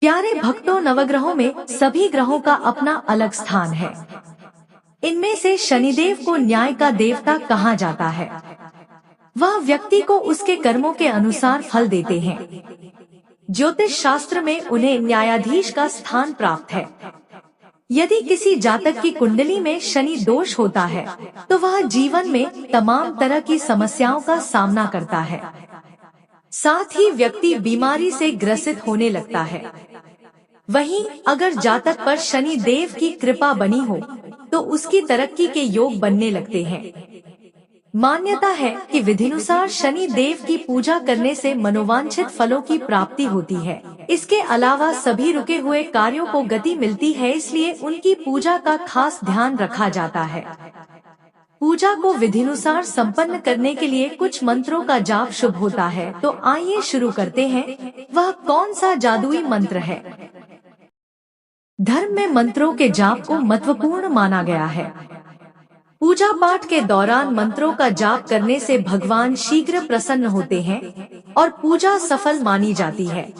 प्यारे भक्तों, नवग्रहों में सभी ग्रहों का अपना अलग स्थान है। इनमें से शनिदेव को न्याय का देवता कहा जाता है। वह व्यक्ति को उसके कर्मों के अनुसार फल देते हैं। ज्योतिष शास्त्र में उन्हें न्यायाधीश का स्थान प्राप्त है। यदि किसी जातक की कुंडली में शनि दोष होता है तो वह जीवन में तमाम तरह की समस्याओं का सामना करता है। साथ ही व्यक्ति बीमारी से ग्रसित होने लगता है। वहीं अगर जातक पर शनि देव की कृपा बनी हो तो उसकी तरक्की के योग बनने लगते हैं। मान्यता है कि विधिनुसार शनि देव की पूजा करने से मनोवांछित फलों की प्राप्ति होती है। इसके अलावा सभी रुके हुए कार्यों को गति मिलती है, इसलिए उनकी पूजा का खास ध्यान रखा जाता है। पूजा को विधिनुसार संपन्न करने के लिए कुछ मंत्रों का जाप शुभ होता है। तो आइए शुरू करते हैं। वह कौन सा जादुई मंत्र है? धर्म में मंत्रों के जाप को महत्वपूर्ण माना गया है। पूजा पाठ के दौरान मंत्रों का जाप करने से भगवान शीघ्र प्रसन्न होते हैं और पूजा सफल मानी जाती है।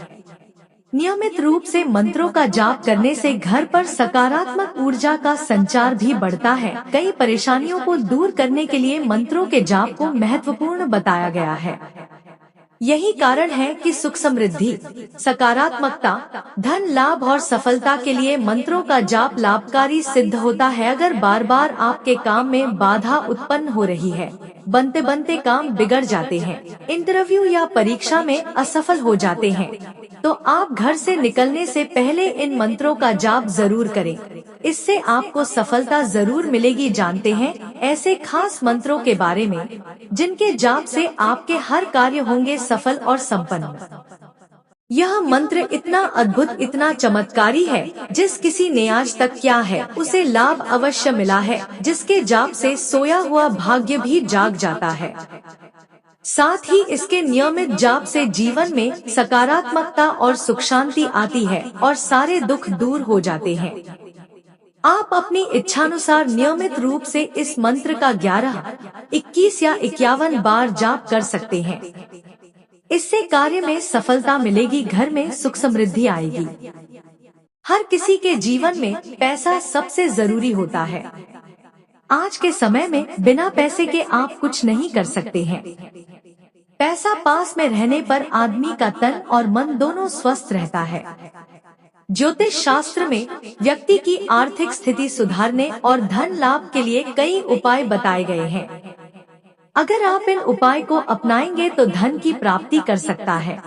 नियमित रूप से मंत्रों का जाप करने से घर पर सकारात्मक ऊर्जा का संचार भी बढ़ता है। कई परेशानियों को दूर करने के लिए मंत्रों के जाप को महत्वपूर्ण बताया गया है। यही कारण है कि सुख समृद्धि, सकारात्मकता, धन लाभ और सफलता के लिए मंत्रों का जाप लाभकारी सिद्ध होता है। अगर बार बार आपके काम में बाधा उत्पन्न हो रही है, बनते बनते काम बिगड़ जाते हैं, इंटरव्यू या परीक्षा में असफल हो जाते हैं, तो आप घर से निकलने से पहले इन मंत्रों का जाप जरूर करें। इससे आपको सफलता जरूर मिलेगी। जानते हैं ऐसे खास मंत्रों के बारे में जिनके जाप से आपके हर कार्य होंगे सफल और संपन्न। यह मंत्र इतना अद्भुत, इतना चमत्कारी है, जिस किसी ने आज तक किया है उसे लाभ अवश्य मिला है। जिसके जाप से सोया हुआ भाग्य भी जाग जाता है। साथ ही इसके नियमित जाप से जीवन में सकारात्मकता और सुख शांति आती है और सारे दुख दूर हो जाते हैं। आप अपनी इच्छानुसार नियमित रूप से इस मंत्र का 11, 21 या 51 बार जाप कर सकते हैं। इससे कार्य में सफलता मिलेगी, घर में सुख समृद्धि आएगी। हर किसी के जीवन में पैसा सबसे जरूरी होता है। आज के समय में बिना पैसे के आप कुछ नहीं कर सकते हैं। पैसा पास में रहने पर आदमी का तन और मन दोनों स्वस्थ रहता है। ज्योतिष शास्त्र में व्यक्ति की आर्थिक स्थिति सुधारने और धन लाभ के लिए कई उपाय बताए गए हैं। अगर आप इन उपाय को अपनाएंगे तो धन की प्राप्ति कर सकता है।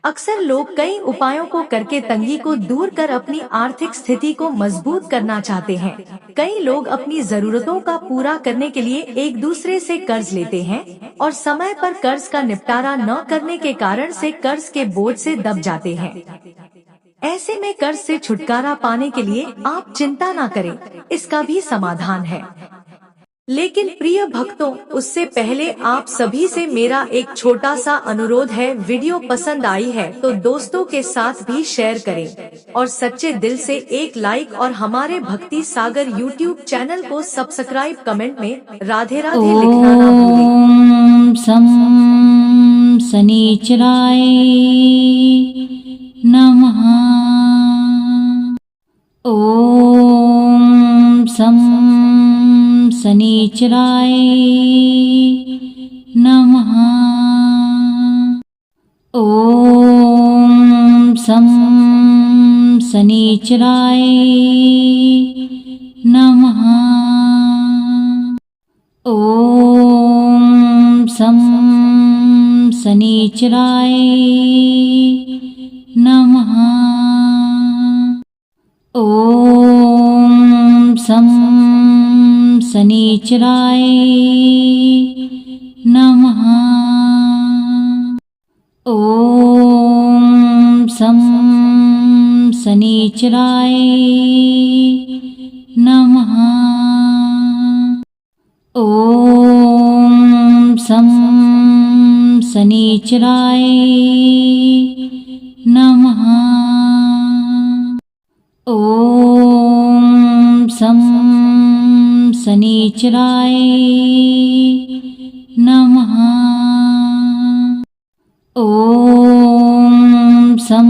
अक्सर लोग कई उपायों को करके तंगी को दूर कर अपनी आर्थिक स्थिति को मजबूत करना चाहते हैं। कई लोग अपनी जरूरतों का पूरा करने के लिए एक दूसरे से कर्ज लेते हैं और समय पर कर्ज का निपटारा न करने के कारण से कर्ज के बोझ से दब जाते हैं। ऐसे में कर्ज से छुटकारा पाने के लिए आप चिंता ना करें, इसका भी समाधान है। लेकिन प्रिय भक्तों, उससे पहले आप सभी से मेरा एक छोटा सा अनुरोध है। वीडियो पसंद आई है तो दोस्तों के साथ भी शेयर करें और सच्चे दिल से एक लाइक और हमारे भक्ति सागर यूट्यूब चैनल को सब्सक्राइब, कमेंट में राधे राधे लिखना ना भूलें। सम शनिचराय नमः। ओम सम शनिचराय नमः। ओम सम शनिचराय नमः। ओम सम शनिचराय नमः। ओम सम शनिचराय नमः। ओम सम शनिचराय नमः। ओम सम शनिचराय नमः। ओम सम शनिचराय नमः। ओम सम